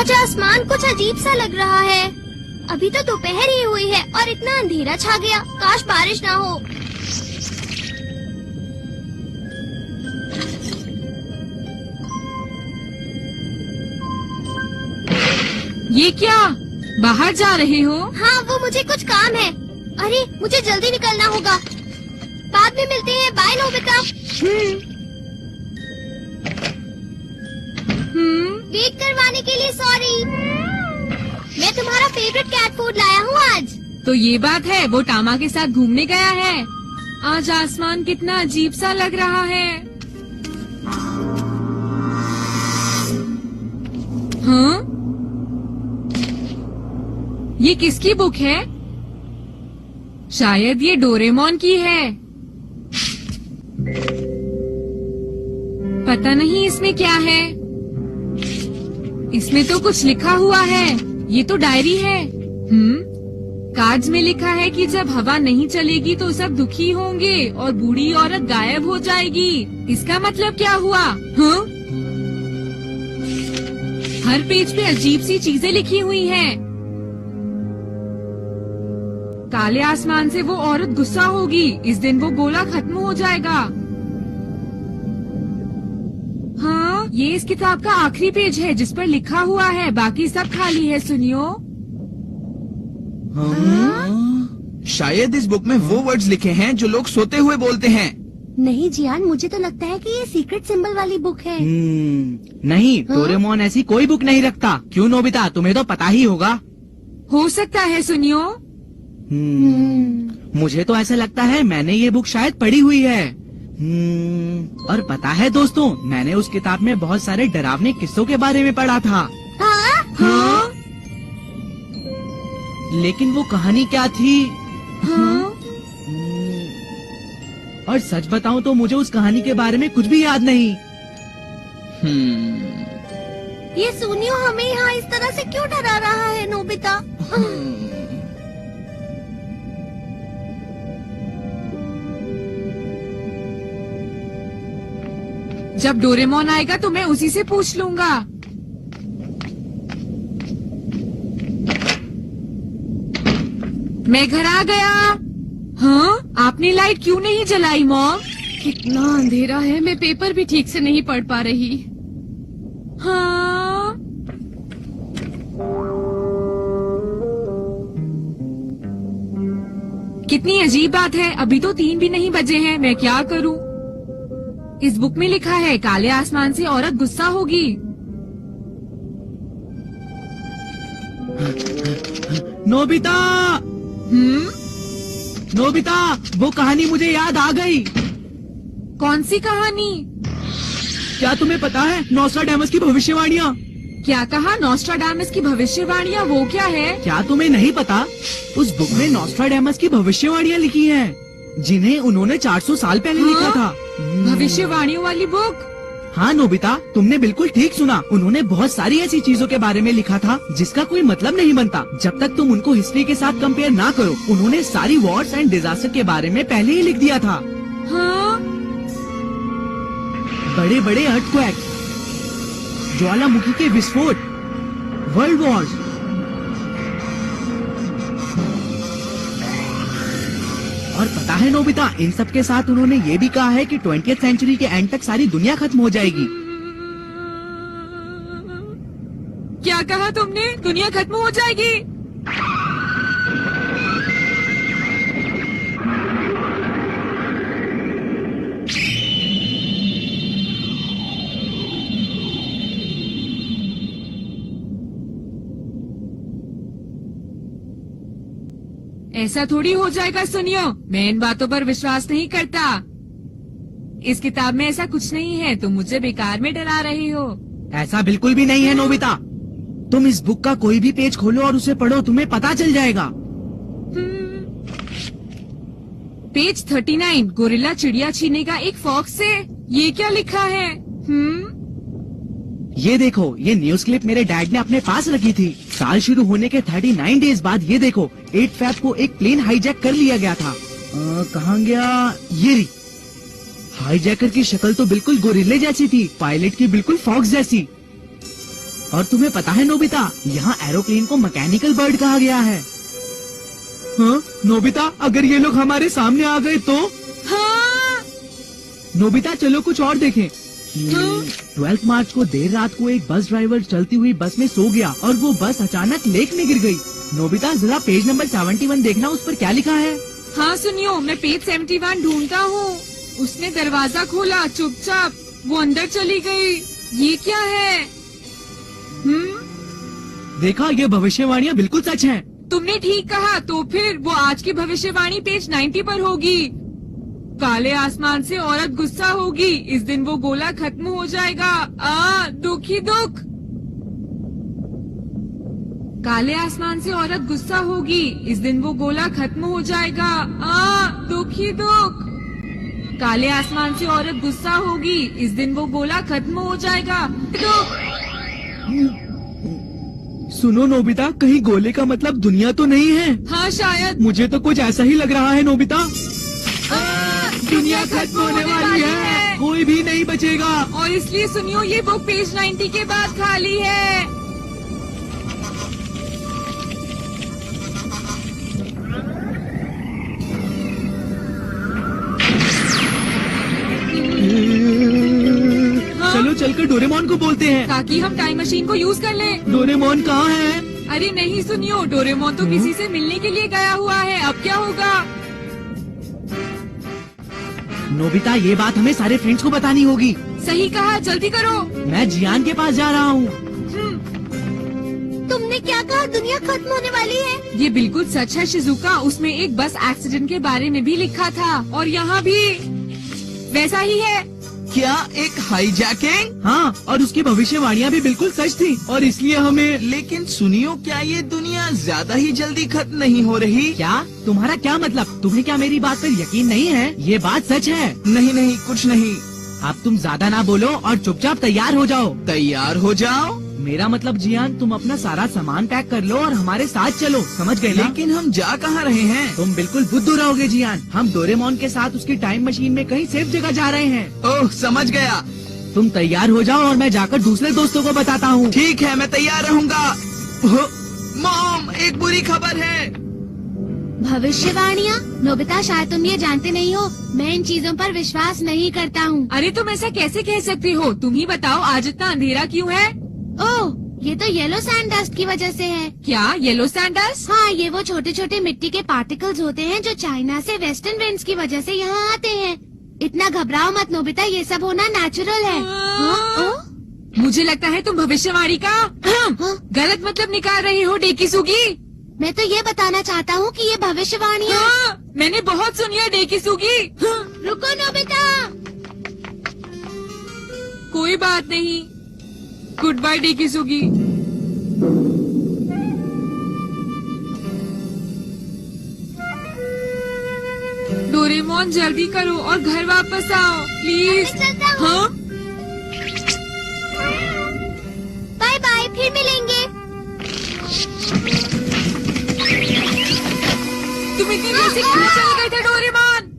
आज आसमान कुछ अजीब सा लग रहा है। अभी तो दोपहर ही हुई है और इतना अंधेरा छा गया। काश बारिश ना हो। ये क्या? बाहर जा रहे हो? हाँ, वो मुझे कुछ काम है। अरे, मुझे जल्दी निकलना होगा। बाद में मिलते हैं। Bye Nobita. वेट करवाने के लिए सॉरी। मैं तुम्हारा फेवरेट कैट फूड लाया हूँ आज। तो ये बात है, वो टामा के साथ घूमने गया है। आज आसमान कितना अजीब सा लग रहा है। हाँ? ये किसकी बुक है? शायद ये डोरेमोन की है। पता नहीं इसमें क्या है। इसमें तो कुछ लिखा हुआ है। ये तो डायरी है। कार्ड्स में लिखा है कि जब हवा नहीं चलेगी तो सब दुखी होंगे और बूढ़ी औरत गायब हो जाएगी। इसका मतलब क्या हुआ? हाँ? हर पेज पे अजीब सी चीजें लिखी हुई हैं। काले आसमान से वो औरत गुस्सा होगी। इस दिन वो गोला खत्म हो जाएगा। हाँ, ये इस किताब का आखिरी पेज है जिस पर लिखा हुआ है। बाकी सब खाली है। सुनियो। शायद इस बुक में वो वर्ड्स लिखे हैं जो लोग सोते हुए बोलते हैं। नहीं जियान, मुझे तो लगता है कि ये सीक्रेट सिंबल वाली बुक है। नहीं, डोरेमोन ऐसी कोई बुक नहीं रखता। क्यों नोबिता, तुम्हें तो पता ही होगा। हो सकता है। सुनियो। मुझे तो ऐसा लगता है मैंने ये बुक शायद पढ़ी हुई है। और पता है दोस्तों, मैंने उस किताब में बहुत सारे डरावने किस्सों के बारे में पढ़ा था। हाँ? लेकिन वो कहानी क्या थी? हाँ? और सच बताऊं तो मुझे उस कहानी के बारे में कुछ भी याद नहीं। ये सुनियो हमें यहाँ इस तरह से क्यों डरा रहा है नोबिता? जब डोरेमोन आएगा तो मैं उसी से पूछ लूंगा। मैं घर आ गया। हाँ? आपने लाइट क्यों नहीं जलाई मॉम? कितना अंधेरा है, मैं पेपर भी ठीक से नहीं पढ़ पा रही। हाँ? कितनी अजीब बात है। अभी तो 3 भी नहीं बजे हैं। मैं क्या करूं? इस बुक में लिखा है काले आसमान से औरत गुस्सा होगी। नोबिता! नोबिता, वो कहानी मुझे याद आ गई। कौन सी कहानी? क्या तुम्हें पता है नोस्ट्राडामस की भविष्यवाणियाँ? क्या कहा? नोस्ट्राडामस की भविष्यवाणियाँ? वो क्या है? क्या तुम्हें नहीं पता? उस बुक में नोस्ट्राडामस की भविष्यवाणियाँ लिखी हैं, जिन्हें उन्होंने 400 साल पहले लिखा था। भविष्यवाणियों वाली बुक? हाँ नोबिता, तुमने बिल्कुल ठीक सुना। उन्होंने बहुत सारी ऐसी चीजों के बारे में लिखा था जिसका कोई मतलब नहीं बनता जब तक तुम उनको हिस्ट्री के साथ कंपेयर ना करो। उन्होंने सारी वॉर्स एंड डिजास्टर के बारे में पहले ही लिख दिया था। हाँ? बड़े बड़े अर्थक्वेक, ज्वालामुखी के विस्फोट, वर्ल्ड वॉर्स, और पता है नोबिता, इन सब के साथ उन्होंने ये भी कहा है कि 20th सेंचुरी के एंड तक सारी दुनिया खत्म हो जाएगी। क्या कहा तुमने? दुनिया खत्म हो जाएगी? ऐसा थोड़ी हो जाएगा। सुनियो, मैं इन बातों पर विश्वास नहीं करता। इस किताब में ऐसा कुछ नहीं है। तुम मुझे बेकार में डरा रही हो। ऐसा बिल्कुल भी नहीं है नोबिता। तुम इस बुक का कोई भी पेज खोलो और उसे पढ़ो, तुम्हें पता चल जाएगा। पेज 39, गोरिल्ला चिड़िया छीनेगा एक फॉक्स से। ये क्या लिखा है? ये देखो, ये न्यूज क्लिप मेरे डैड ने अपने पास रखी थी। साल शुरू होने के 39 डेज बाद ये देखो, 8 फैब को एक प्लेन हाईजैक कर लिया गया था। कहाँ गया? ये रही। हाईजैकर की शक्ल तो बिल्कुल गोरिल्ले जैसी थी, पायलट की बिल्कुल फॉक्स जैसी। और तुम्हें पता है नोबिता, यहाँ एरोप्लेन को मैकेनिकल बर्ड कहा गया है। हाँ नोबिता, अगर ये लोग हमारे सामने आ गए तो? हाँ। नोबिता चलो कुछ और देखें। 12 मार्च को देर रात को एक बस ड्राइवर चलती हुई बस में सो गया और वो बस अचानक लेक में गिर गई। नोबिता जरा पेज नंबर 71 देखना, उस पर क्या लिखा है। हाँ सुनियो, मैं पेज 71 ढूंढता हूँ। उसने दरवाजा खोला, चुपचाप वो अंदर चली गई। ये क्या है? देखा, ये भविष्यवाणियाँ बिल्कुल सच हैं। तुमने ठीक कहा। तो फिर वो आज की भविष्यवाणी पेज 90 पर होगी। काले आसमान से औरत गुस्सा होगी, इस दिन वो गोला खत्म हो जाएगा। दुख ही दुख। काले आसमान से औरत गुस्सा होगी, इस दिन वो गोला खत्म हो जाएगा। दुख ही दुख। काले आसमान से औरत गुस्सा होगी, इस दिन वो गोला खत्म हो जाएगा। दुख। सुनो नोबिता, कहीं गोले का मतलब दुनिया तो नहीं है? हाँ शायद। मुझे तो कुछ ऐसा ही लग रहा है नोबिता। दुनिया खत्म होने वाली है, कोई भी नहीं बचेगा। और इसलिए सुनियो, ये बुक पेज 90 के बाद खाली है। चलो चलकर डोरेमोन को बोलते हैं ताकि हम टाइम मशीन को यूज कर लें। डोरेमोन कहाँ है? अरे नहीं सुनियो, डोरेमोन तो किसी से मिलने के लिए गया हुआ है। अब क्या होगा? नोबिता, ये बात हमें सारे फ्रेंड्स को बतानी होगी। सही कहा, जल्दी करो। मैं जियान के पास जा रहा हूँ। तुमने क्या कहा? दुनिया खत्म होने वाली है? ये बिल्कुल सच है शिजुका। उसमें एक बस एक्सीडेंट के बारे में भी लिखा था और यहाँ भी वैसा ही है। क्या एक हाईजैकिंग? हाँ, और उसकी भविष्यवाणियाँ भी बिल्कुल सच थी और इसलिए हमें। लेकिन सुनियो, क्या ये दुनिया ज्यादा ही जल्दी खत्म नहीं हो रही? क्या? तुम्हारा क्या मतलब? तुम्हें क्या मेरी बात पर यकीन नहीं है? ये बात सच है। नहीं नहीं, कुछ नहीं। अब तुम ज्यादा ना बोलो और चुपचाप तैयार हो जाओ। तैयार हो जाओ? मेरा मतलब जियान, तुम अपना सारा सामान पैक कर लो और हमारे साथ चलो, समझ गए ना? लेकिन हम जा कहाँ रहे हैं? तुम बिल्कुल बुद्धू रहोगे जियान। हम डोरेमोन के साथ उसकी टाइम मशीन में कहीं सेफ जगह जा रहे हैं। ओह, समझ गया। तुम तैयार हो जाओ और मैं जाकर दूसरे दोस्तों को बताता हूँ। ठीक है, मैं तैयार रहूँगा। मॉम, एक बुरी खबर है। भविष्यवाणियाँ? नोबिता, शायद तुम ये जानते नहीं हो, मैं इन चीजों पर विश्वास नहीं करता हूँ। अरे तुम ऐसा कैसे कह सकती हो? तुम ही बताओ, आज इतना अंधेरा क्यों है? ओह, ये तो येलो सैंड डस्ट की वजह से है। क्या येलो सैंड डस्ट? हाँ, ये वो छोटे छोटे मिट्टी के पार्टिकल्स होते हैं जो चाइना से वेस्टर्न विंड्स की वजह से यहाँ आते हैं। इतना घबराओ मत नोबिता, ये सब होना नेचुरल है। मुझे लगता है तुम भविष्यवाणी का गलत मतलब निकाल रही हो डेकिसुगी। मैं तो ये बताना चाहता हूँ कि ये भविष्यवाणियाँ। मैंने बहुत सुनी है डेकिसुगी। रुको नोबिता। कोई बात नहीं। Good bye Dekisugi. डोरेमोन जल्दी करो और घर वापस आओ प्लीज। मैं चलता हूँ। हाँ? बाय बाय, फिर मिलेंगे। तुम इतनी देर से क्यों चले गए थे डोरेमोन?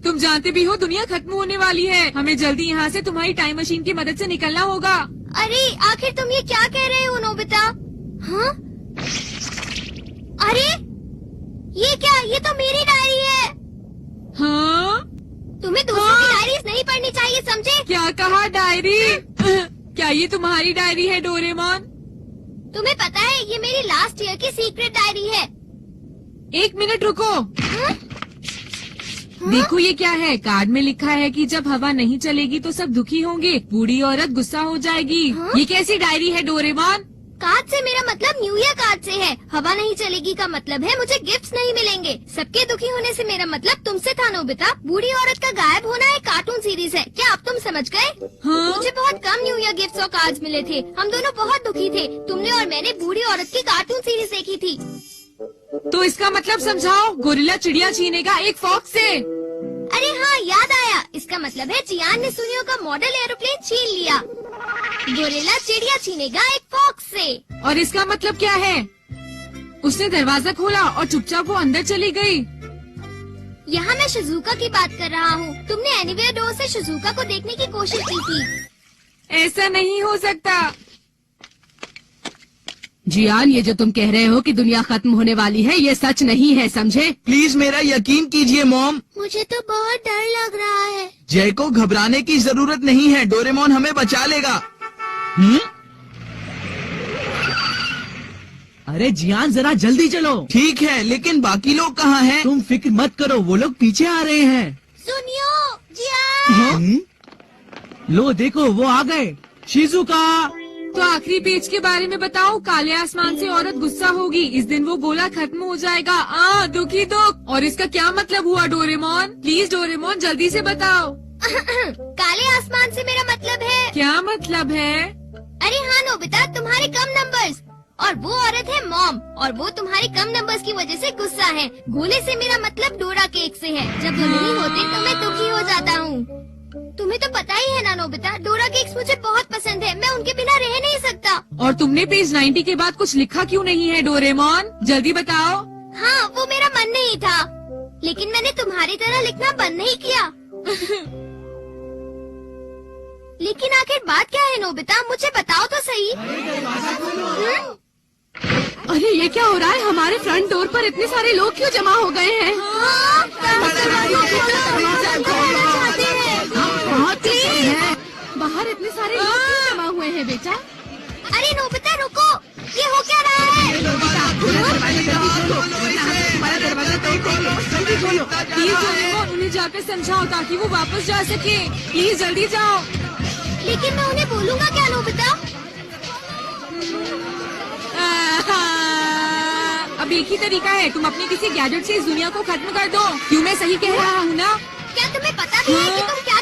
तुम जानते भी हो दुनिया खत्म होने वाली है। हमें जल्दी यहाँ से तुम्हारी टाइम मशीन की मदद से निकलना होगा। अरे आखिर तुम ये क्या कह रहे हो नोबिता? हाँ? अरे ये क्या? ये तो मेरी डायरी है। हाँ? तुम्हें दूसरों की डायरीज नहीं पढ़नी चाहिए, समझे? क्या कहा डायरी? क्या ये तुम्हारी डायरी है डोरेमोन? तुम्हें पता है ये मेरी लास्ट ईयर की सीक्रेट डायरी है। एक मिनट रुको। हाँ? देखो ये क्या है? कार्ड में लिखा है कि जब हवा नहीं चलेगी तो सब दुखी होंगे, बूढ़ी औरत गुस्सा हो जाएगी। हाँ? ये कैसी डायरी है डोरेमोन? कार्ड से मेरा मतलब न्यू ईयर कार्ड से है। हवा नहीं चलेगी का मतलब है मुझे गिफ्ट्स नहीं मिलेंगे। सबके दुखी होने से मेरा मतलब तुमसे था नोबिता। बूढ़ी औरत का गायब होना एक कार्टून सीरीज है, क्या अब तुम समझ गए? हाँ? मुझे बहुत कम न्यू ईयर गिफ्ट्स और कार्ड्स मिले थे। हम दोनों बहुत दुखी थे। तुमने और मैंने बूढ़ी औरत की कार्टून सीरीज देखी थी। तो इसका मतलब समझाओ। गोरिल्ला चिड़िया छीनेगा एक फॉक्स से। अरे हाँ, याद आया। इसका मतलब है जियान ने सुनियो का मॉडल एरोप्लेन छीन लिया। गोरिल्ला चिड़िया छीनेगा एक फॉक्स से। और इसका मतलब क्या है? उसने दरवाजा खोला और चुपचाप वो अंदर चली गई। यहाँ मैं शिजुका की बात कर रहा हूँ। तुमने एनीवेयर डोर से शिजुका को देखने की कोशिश की थी। ऐसा नहीं हो सकता। जियान, ये जो तुम कह रहे हो कि दुनिया खत्म होने वाली है, ये सच नहीं है, समझे? प्लीज मेरा यकीन कीजिए मॉम। मुझे तो बहुत डर लग रहा है। जय को घबराने की जरूरत नहीं है, डोरेमोन हमें बचा लेगा। अरे जियान, जरा जल्दी चलो। ठीक है, लेकिन बाकी लोग कहाँ हैं? तुम फिक्र मत करो, वो लोग पीछे आ रहे हैं। सुनियो जियान। लो देखो, वो आ गए। शिजुका। तो आखिरी पेज के बारे में बताओ। काले आसमान से औरत गुस्सा होगी, इस दिन वो गोला खत्म हो जाएगा। दुखी दुख। और इसका क्या मतलब हुआ डोरेमोन? प्लीज डोरेमोन जल्दी से बताओ। काले आसमान से मेरा मतलब है। क्या मतलब है? अरे हाँ नोबिता, तुम्हारे कम नंबर्स। और वो औरत है मॉम, और वो तुम्हारे कम नंबर्स की वजह से गुस्सा है। गोले से मेरा मतलब डोरा केक से है। जब वो नहीं होते तो मैं दुखी हो जाता हूँ। तुम्हें तो पता ही है ना नोबिता, डोरा केक्स मुझे बहुत पसंद है। मैं उनके बिना रह नहीं सकता। और तुमने पेज 90 के बाद कुछ लिखा क्यों नहीं है डोरेमोन? जल्दी बताओ। हाँ, वो मेरा मन नहीं था, लेकिन मैंने तुम्हारी तरह लिखना बंद नहीं किया। लेकिन आखिर बात क्या है नोबिता, मुझे बताओ तो सही। अरे ये क्या हो रहा है? हमारे फ्रंट डोर पर इतने सारे लोग क्यों जमा हो गए हैं? बाहर इतने सारे लोग क्यों जमा हुए हैं बेटा? अरे नोबिता रुको, ये हो क्या रहा है? प्लीज डोरेमोन, उन्हें जाकर समझाओ ताकि वो वापस जा सके। प्लीज जल्दी जाओ। लेकिन मैं उन्हें बोलूँगा क्या नोबिता? अब एक ही तरीका है, तुम अपने किसी गैजेट से इस दुनिया को खत्म कर दो। क्यों मैं सही कह रहा हूँ ना? क्या तुम्हें पता भी है कि तुम क्या